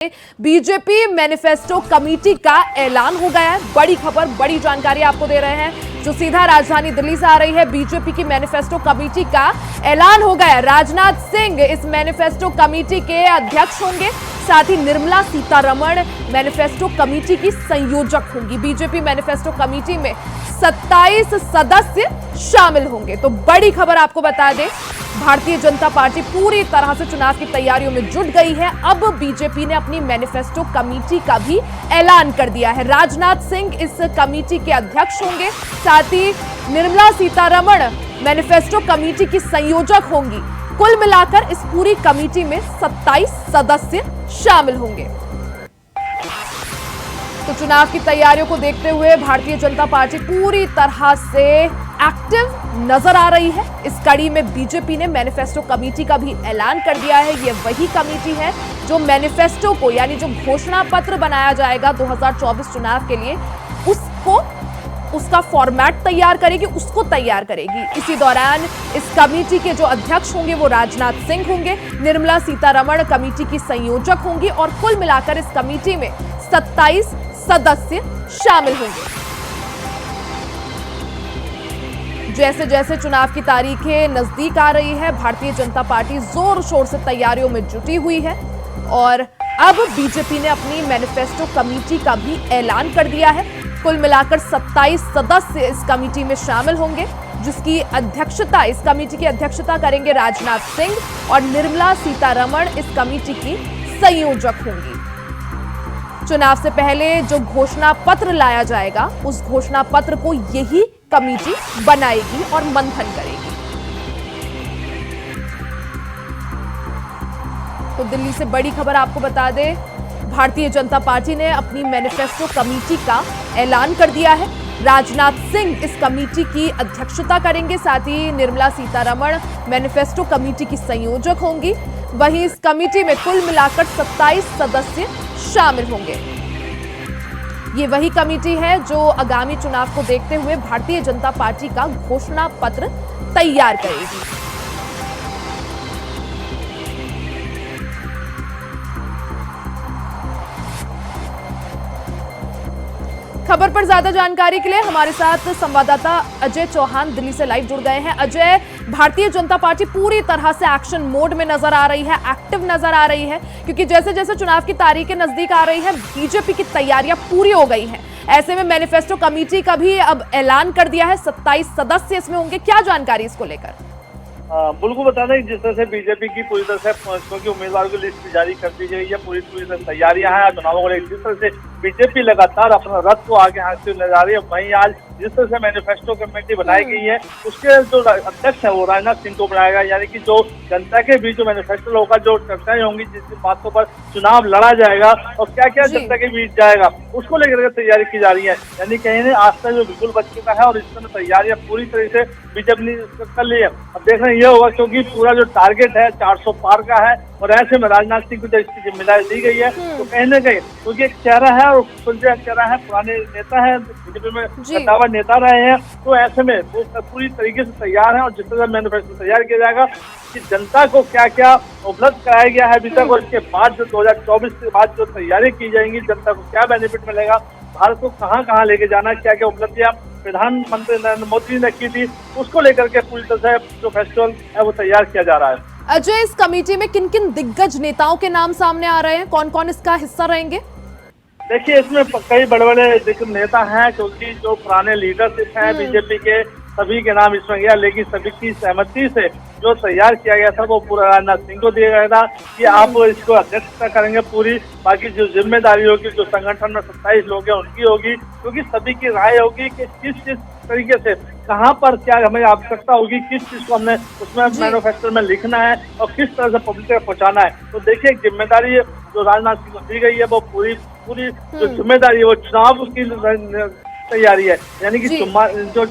BJP manifesto committee का ऐलान हो गया है। बड़ी खबर, बड़ी जानकारी आपको दे रहे हैं जो सीधा राजधानी दिल्ली से आ रही है। बीजेपी की मैनिफेस्टो कमेटी का ऐलान हो गया है। राजनाथ सिंह इस मैनिफेस्टो कमेटी के अध्यक्ष होंगे, साथ ही निर्मला सीतारमण मैनिफेस्टो कमेटी की संयोजक होंगी। बीजेपी मैनिफेस्टो कमेटी में 27 सदस्य शामिल होंगे। तो बड़ी खबर आपको बता दें, भारतीय जनता पार्टी पूरी तरह से चुनाव की तैयारियों में जुट गई है। अब बीजेपी ने अपनी मैनिफेस्टो कमेटी का भी ऐलान कर दिया है। राजनाथ सिंह इस कमेटी के अध्यक्ष होंगे, साथ ही निर्मला सीतारमण मैनिफेस्टो कमेटी की संयोजक होंगी। कुल मिलाकर इस पूरी कमेटी में 27 सदस्य शामिल होंगे। तो चुनाव की तैयारियों को देखते हुए भारतीय जनता पार्टी पूरी तरह से एक्टिव नजर आ रही है। इस कड़ी में बीजेपी ने मैनिफेस्टो कमेटी का भी ऐलान कर दिया है। ये वही कमेटी है जो मैनिफेस्टो को, यानी जो घोषणा पत्र बनाया जाएगा 2024 चुनाव के लिए, उसका फॉर्मेट तैयार करेगी, उसको तैयार करेगी। इसी दौरान इस कमेटी के जो अध्यक्ष होंगे वो राजनाथ सिंह होंगे, निर्मला सीतारमण कमेटी की संयोजक होंगी और कुल मिलाकर इस कमेटी में 27 सदस्य शामिल होंगे। जैसे जैसे चुनाव की तारीखें नजदीक आ रही है, भारतीय जनता पार्टी जोर शोर से तैयारियों में जुटी हुई है और अब बीजेपी ने अपनी मैनिफेस्टो कमेटी का भी ऐलान कर दिया है। कुल मिलाकर 27 सदस्य इस कमेटी में शामिल होंगे, जिसकी अध्यक्षता, इस कमेटी की अध्यक्षता करेंगे राजनाथ सिंह और निर्मला सीतारमण इस कमेटी की संयोजक होंगी। चुनाव से पहले जो घोषणा पत्र लाया जाएगा, उस घोषणा पत्र को यही कमेटी बनाएगी और मंथन करेगी। तो दिल्ली से बड़ी खबर आपको बता दें, भारतीय जनता पार्टी ने अपनी मैनिफेस्टो कमेटी का ऐलान कर दिया है। राजनाथ सिंह इस कमेटी की अध्यक्षता करेंगे, साथ ही निर्मला सीतारमण मैनिफेस्टो कमेटी की संयोजक होंगी। वहीं इस कमेटी में कुल मिलाकर 27 सदस्य शामिल होंगे। ये वही कमेटी है जो आगामी चुनाव को देखते हुए भारतीय जनता पार्टी का घोषणा पत्र तैयार करेगी। खबर पर ज्यादा जानकारी के लिए हमारे साथ संवाददाता अजय चौहान दिल्ली से लाइव जुड़ गए हैं। अजय, भारतीय जनता पार्टी पूरी तरह से एक्शन मोड में नजर आ रही है, एक्टिव नजर आ रही है, क्योंकि जैसे जैसे चुनाव की तारीखें नजदीक आ रही है, बीजेपी की तैयारियां पूरी हो गई हैं। ऐसे में मैनिफेस्टो कमेटी का भी अब ऐलान कर दिया है, 27 सदस्य इसमें होंगे। क्या जानकारी इसको लेकर? बिल्कुल बता दें, जिस तरह से बीजेपी की पूरी तरह से क्योंकि उम्मीदवारों की लिस्ट जारी कर दी गई है, पूरी तरह तैयारियां हैं चुनावों को लेकर। जिस तरह से बीजेपी लगातार अपना रथ को आगे हासिल ले जा रही है, वहीं आज जिस तरह से मैनिफेस्टो कमेटी बनाई गई है, उसके जो अध्यक्ष है वो राजनाथ सिंह को बनाया गया। यानी कि जो जनता के बीच जो मैनिफेस्टो होगा, जो चर्चाएं होंगी, जिस बातों पर चुनाव लड़ा जाएगा और क्या क्या जनता के बीच जाएगा, उसको लेकर तैयारी की जा रही है। यानी कहीं ने आस्था जो बिल्कुल बच चुका है और इस समय तैयारियां पूरी तरह से बीजेपी ने कर ली है। अब देखना यह होगा, क्योंकि पूरा जो टारगेट है 400 पार का है और ऐसे में राजनाथ सिंह को जब इसकी जिम्मेदारी दी गई है, तो कहीं ना कहीं क्योंकि एक चेहरा है और सुलझा चेहरा है, पुराने नेता है, बीजेपी में कद्दावर नेता रहे हैं, तो ऐसे में वो पूरी तरीके से तैयार है। और जिस तरह मैनिफेस्टो तैयार किया जाएगा कि जनता को क्या क्या उपलब्ध कराया गया है अभी तक, और इसके बाद जो 2024 के बाद जो तैयारी की जाएंगी, जनता को क्या बेनिफिट मिलेगा, भारत को कहाँ कहाँ लेके जाना, क्या क्या उपलब्धियां प्रधानमंत्री नरेंद्र मोदी ने की थी, उसको लेकर के पूरी तरह से जो फेस्टिवल है वो तैयार किया जा रहा है। अजय, इस कमेटी में किन किन दिग्गज नेताओं के नाम सामने आ रहे हैं? कौन कौन इसका हिस्सा रहेंगे? देखिए, इसमें कई बड़े बड़े नेता हैं, क्योंकि जो पुराने लीडरशिप हैं बीजेपी के, सभी के नाम इसमें गया, लेकिन सभी की सहमति से जो तैयार किया गया था वो पूरा राजनाथ सिंह को दिया गया था कि आप इसको अध्यक्षता करेंगे पूरी। बाकी जो जिम्मेदारी होगी, जो संगठन में 27 लोग हैं उनकी होगी, क्योंकि सभी की राय होगी कि किस तरीके से, कहाँ पर क्या हमें आवश्यकता होगी, किस चीज को हमने उसमें मैनिफेस्टो में लिखना है और किस तरह से पब्लिक तक पहुँचाना है। तो देखिए, जिम्मेदारी जो राजनाथ सिंह को दी गई है, वो पूरी जो जिम्मेदारी है वो चुनाव की तैयारी है। यानी कि जो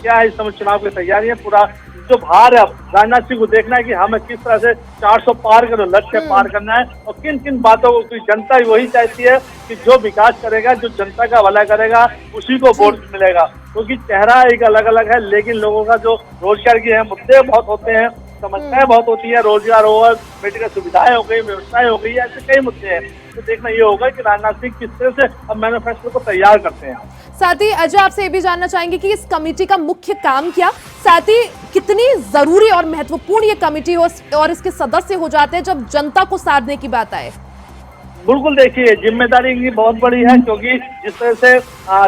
क्या है, इस समय चुनाव की तैयारी है, पूरा जो भार है राजनाथ सिंह को देखना है कि हमें किस तरह से 400 पार करो, लक्ष्य पार करना है और किन किन बातों को जनता वही चाहती है कि जो विकास करेगा, जो जनता का भला करेगा, उसी को वोट मिलेगा। क्योंकि चेहरा एक अलग अलग है, लेकिन लोगों का जो रोजगार के हैं मुद्दे बहुत होते हैं, समस्याएं बहुत होती है, रोजगार हो, मेडिकल सुविधाएं हो गई, व्यवस्थाएं हो गई, ऐसे कई मुद्दे हैं। तो देखना ये होगा कि राजनाथ सिंह किस तरह से अब मैनिफेस्टो को तैयार करते हैं। साथ ही अजय, आपसे ये भी जानना चाहेंगे कि इस कमेटी का मुख्य काम क्या, साथ ही कितनी जरूरी और महत्वपूर्ण ये कमेटी हो और इसके सदस्य हो जाते हैं जब जनता को साधने की बात आए। बिल्कुल, देखिए जिम्मेदारी इनकी बहुत बड़ी है, क्योंकि जिस तरह से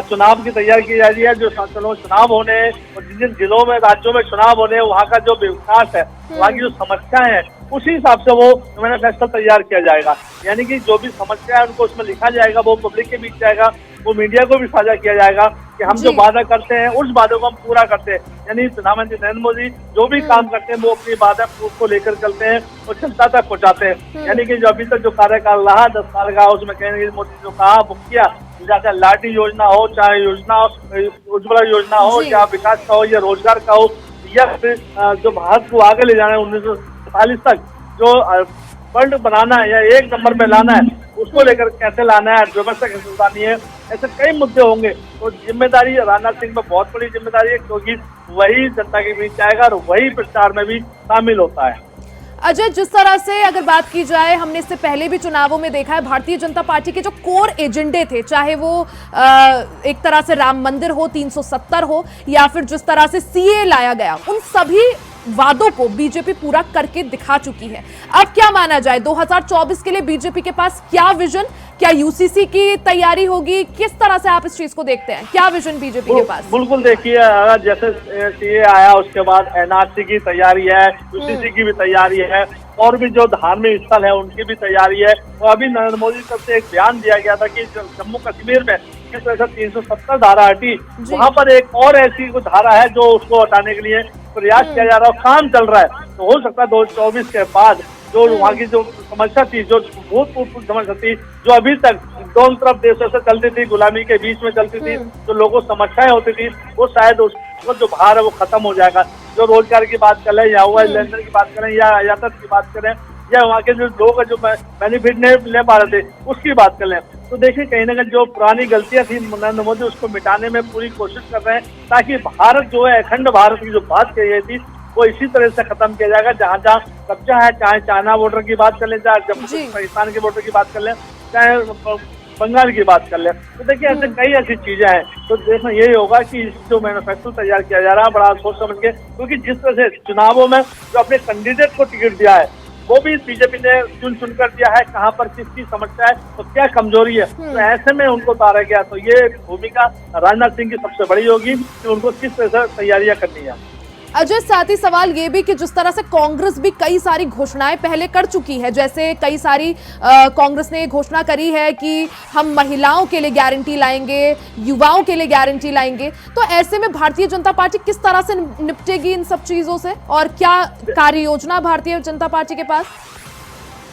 चुनाव की तैयारी की जा रही है, जो चुनाव होने और जिन जिन जिलों में, राज्यों में चुनाव होने, वहाँ का जो विकास है, वहाँ की जो समस्याएं हैं, उसी हिसाब से वो मैनिफेस्टो तैयार किया जाएगा। यानी कि जो भी समस्या है उनको उसमें लिखा जाएगा, वो पब्लिक के बीच जाएगा, वो मीडिया को भी साझा किया जाएगा कि हम जो वादा करते हैं उस वादों को हम पूरा करते हैं। यानी प्रधानमंत्री नरेंद्र मोदी जो भी काम करते हैं वो अपनी वादा को लेकर चलते हैं और जनता तक पहुंचाते हैं। यानी कि जो अभी तक जो कार्यकाल रहा 10 साल का, उसमें कहेंगे मोदी जो कहा वो किया, चाहे लाडली योजना हो, चाहे योजना उज्ज्वला योजना हो, या विकास का हो, या रोजगार का हो, या फिर जो भारत को आगे ले जाना है 1947 तक जो वर्ल्ड बनाना है या एक नंबर में लाना है, उसको लेकर कैसे लाना है, व्यवस्था कैसे सुधारनी है, ऐसे कई मुद्दे होंगे। तो जिम्मेदारी राजनाथ सिंह में बहुत बड़ी जिम्मेदारी है, क्योंकि वही जनता के बीच जाएगा और वही प्रचार में भी शामिल होता है। अजय, जिस तरह से अगर बात की जाए, हमने इससे पहले भी चुनावों में देखा है, भारतीय जनता पार्टी के जो कोर एजेंडे थे, चाहे वो एक तरह से राम मंदिर हो, 370 हो, या फिर जिस तरह से सीए लाया गया, उन सभी वादों को बीजेपी पूरा करके दिखा चुकी है। अब क्या माना जाए, 2024 के लिए बीजेपी के पास क्या विजन, क्या यूसीसी की तैयारी होगी, किस तरह से आप इस चीज को देखते हैं, क्या विजन बीजेपी के पास? बिल्कुल, देखिए जैसे सीए आया उसके बाद एनआरसी की तैयारी है, यूसीसी की भी तैयारी है, और भी जो धार्मिक स्थल है उनकी भी तैयारी है। और अभी नरेंद्र मोदी तरफ से एक बयान दिया गया था कि जम्मू कश्मीर में किस तरह से 370 धारा हटी, वहाँ पर एक और ऐसी कुछ धारा है जो उसको हटाने के लिए प्रयास किया जा रहा है, काम चल रहा है। तो हो सकता है 2024 के बाद जो वहाँ की जो समस्या थी, जो भूतपूर्व समस्या थी, जो अभी तक दोनों तरफ देशों से चलती थी, गुलामी के बीच में चलती थी, जो लोगों को समस्याएं होती थी, वो शायद उसको जो भार है वो खत्म हो जाएगा। जो रोजगार की बात करें, या हुआ लेन देन की बात करें, या यातायात की बात करें, या वहाँ के जो लोग जो बेनिफिट नहीं ले पा रहे थे उसकी बात करें, तो देखिए कहीं ना कहीं जो पुरानी गलतियां थी नरेंद्र मोदी उसको मिटाने में पूरी कोशिश कर रहे हैं, ताकि भारत जो है, अखंड भारत की जो बात कही गई थी वो इसी तरह से खत्म किया जाएगा। जहाँ जहाँ कब्जा है, चाहे चाइना बॉर्डर की बात कर लें, चाहे जम्मू पाकिस्तान के बॉर्डर की बात कर लें, चाहे बंगाल की बात कर लें, तो देखिए ऐसे कई ऐसी चीजें हैं। तो देखना यही होगा कि जो मैनिफेस्टो तैयार किया जा रहा है बड़ा सोच समझ के, क्योंकि जिस तरह से चुनावों में जो अपने कैंडिडेट को टिकट दिया है वो भी बीजेपी ने चुन कर दिया है, कहाँ पर किसकी समस्या है तो क्या कमजोरी है, तो ऐसे में उनको उतारा गया। तो ये भूमिका राजनाथ सिंह की सबसे बड़ी होगी कि उनको किस तरह से तैयारियां करनी है। अजय, साथ ही सवाल ये भी कि जिस तरह से कांग्रेस भी कई सारी घोषणाएं पहले कर चुकी है, जैसे कई सारी कांग्रेस ने घोषणा करी है कि हम महिलाओं के लिए गारंटी लाएंगे, युवाओं के लिए गारंटी लाएंगे, तो ऐसे में भारतीय जनता पार्टी किस तरह से निपटेगी इन सब चीजों से, और क्या कार्य योजना भारतीय जनता पार्टी के पास?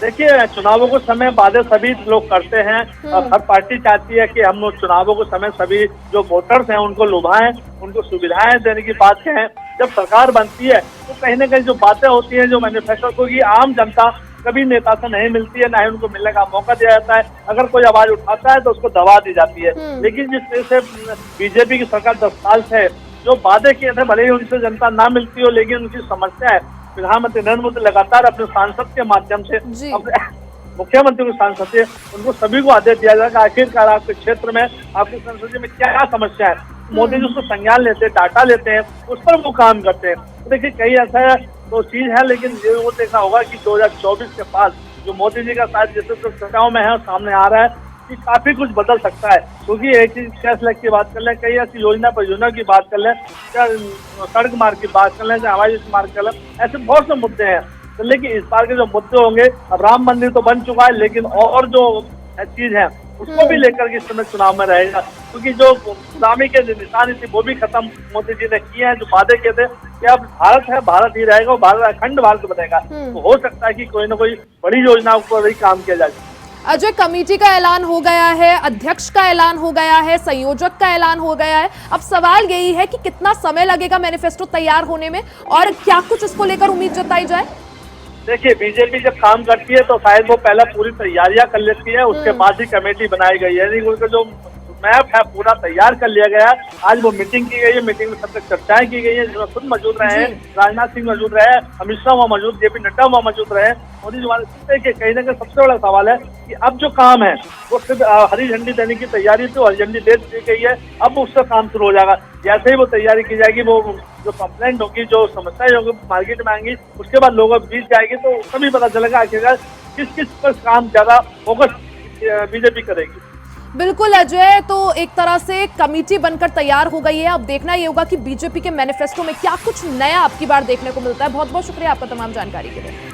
देखिए चुनावों को समय वादे सभी लोग करते हैं, और हर पार्टी चाहती है कि हम लोग चुनावों को समय सभी जो वोटर्स हैं उनको लुभाएं, उनको सुविधाएं देने की बात कहें। जब सरकार बनती है तो कहीं ना कहीं जो बातें होती हैं, जो मैनिफेस्टो को की आम जनता कभी नेता से नहीं मिलती है, ना ही उनको मिलने का मौका दिया जाता है। अगर कोई आवाज उठाता है तो उसको दबा दी जाती है। लेकिन जिस तरह से बीजेपी की सरकार 10 साल से जो वादे किए थे, भले ही उनसे जनता ना मिलती हो, लेकिन उनकी समस्या है प्रधानमंत्री नरेंद्र मोदी लगातार अपने सांसद के माध्यम से, अपने मुख्यमंत्री के सांसद से उनको सभी को आदेश दिया जाएगा आखिरकार आपके क्षेत्र में, आपकी संसदीय में क्या समस्या है। मोदी जी उसको संज्ञान लेते हैं, डाटा लेते हैं, उस पर वो काम करते हैं। तो देखिए कई ऐसा तो चीज है, लेकिन ये वो देखना होगा कि 2024 के बाद जो मोदी जी का साथ जैसे तो चर्चाओं में है, सामने आ रहा है कि काफी कुछ बदल सकता है। क्योंकि एक चीज कैश लैग की बात कर लें, कई ऐसी योजना परियोजना की बात कर लें, चाहे सड़क मार्ग की बात कर लें, चाहे हवाई मार्ग कर लें, ऐसे बहुत से मुद्दे हैं। तो लेकिन इस बार के जो मुद्दे होंगे, अब राम मंदिर तो बन चुका है, लेकिन और जो चीज है उसको भी लेकर के इस समय चुनाव में रहेगा। क्योंकि जो गुलामी के निशानी थी वो भी खत्म मोदी जी ने किए हैं, जो वादे किए थे कि अब भारत है, भारत ही रहेगा, और भारत अखंड भारत बनेगा। तो हो सकता है कि कोई ना कोई बड़ी योजनाओं पर ही काम किया जाए। अजय, कमेटी का ऐलान हो गया है, अध्यक्ष का ऐलान हो गया है, संयोजक का ऐलान हो गया है, अब सवाल यही है कि कितना समय लगेगा मैनिफेस्टो तैयार होने में, और क्या कुछ इसको लेकर उम्मीद जताई जाए? देखिए बीजेपी जब काम करती है तो शायद वो पहले पूरी तैयारियां कर लेती है, उसके बाद ही कमेटी बनाई गई है। उनका जो मैप है पूरा तैयार कर लिया गया है। आज वो मीटिंग की गई है, मीटिंग में सब तक चर्चाएं की गई है, जिसमें खुद मौजूद रहे हैं, राजनाथ सिंह मौजूद रहे, अमित शाह वहाँ मौजूद, जेपी नड्डा वहाँ मौजूद रहे, मोदी जी वाले। कहीं ना कहीं सबसे बड़ा सवाल है कि अब जो काम है वो सिर्फ हरी झंडी देने की तैयारी थी, हरी झंडी दे दी गई है, अब उसका काम शुरू हो जाएगा। जैसे ही वो तैयारी की जाएगी, वो जो कंप्लेंट होगी, जो समस्याएं होगी मार्केट में आएंगी, उसके बाद लोगों के बीच जाएगी, तो तभी पता चलेगा आखिरकार किस किस पर काम ज्यादा फोकस बीजेपी करेगी। बिल्कुल अजय, तो एक तरह से कमेटी बनकर तैयार हो गई है। अब देखना ये होगा कि बीजेपी के मैनिफेस्टो में क्या कुछ नया आपकी बार देखने को मिलता है। बहुत बहुत शुक्रिया आपका तमाम जानकारी के लिए।